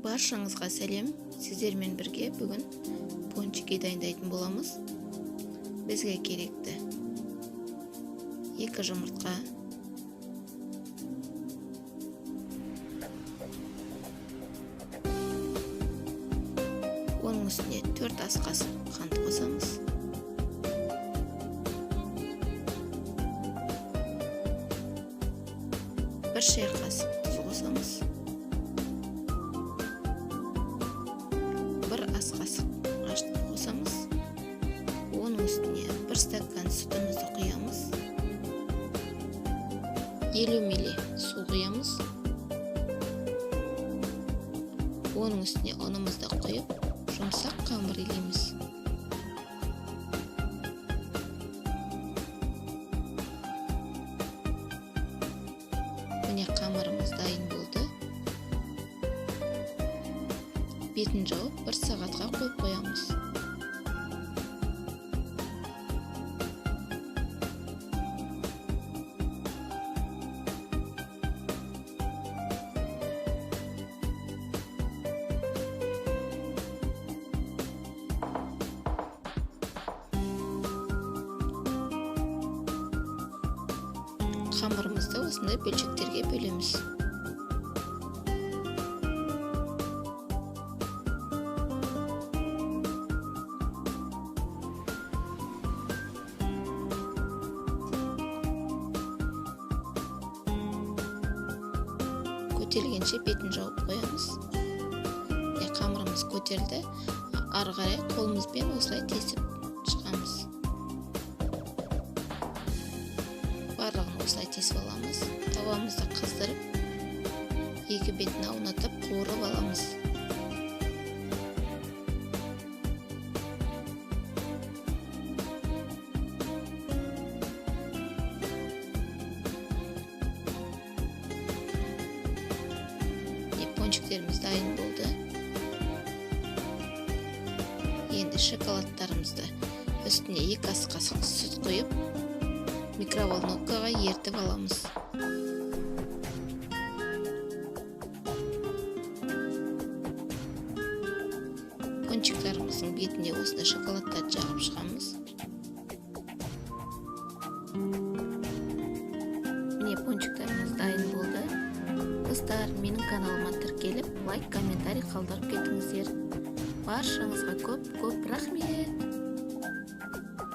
Баршаңызға сәлем. Сіздермен бірге бүгін пончики дайындайтын боламыз. Бізге керекті 2 жұмыртқа, оның үстіне 4 ас қасық қант қосамыз. Бір шай қасық тұз қосамыз. 1 ас қасық ашытқы қосамыз. Оның үстіне 1 стакан сүтімізді құямыз. 50 мл су құямыз. Оның үстіне ұнымызды құйып, жұмсақ қамыр илейміз. Міне қамырымыз дайын болды. Бетін жауып 1 сағатқа қойып қоямыз. Қамырымызды осындай бөлшектерге бөлеміз. Көтерілгенше бетін жауып қоямыз. Қамырымыз көтерілді. Ары қарай қолымызбен осылай тесіп шығамыз. Барлығын осылай тесіп аламыз. Тавамызды қыздырып, 2 бетін аунатып қуырып аламыз. Пончиктеріміз дайын болды. Енді шоколадтарымызды үстіне 2 ас қасық сүт құйып, микроволновкаға ертіп аламыз. Пончиктарымыздың бетіне осындай шоколадтарды жағып шығамыз. Міне пончиктарымыз дайын болды. Достар, менің каналыма тіркеліп, лайк, комментарий қалдырып кетіңіздер. Баршаңызға көп рахмет.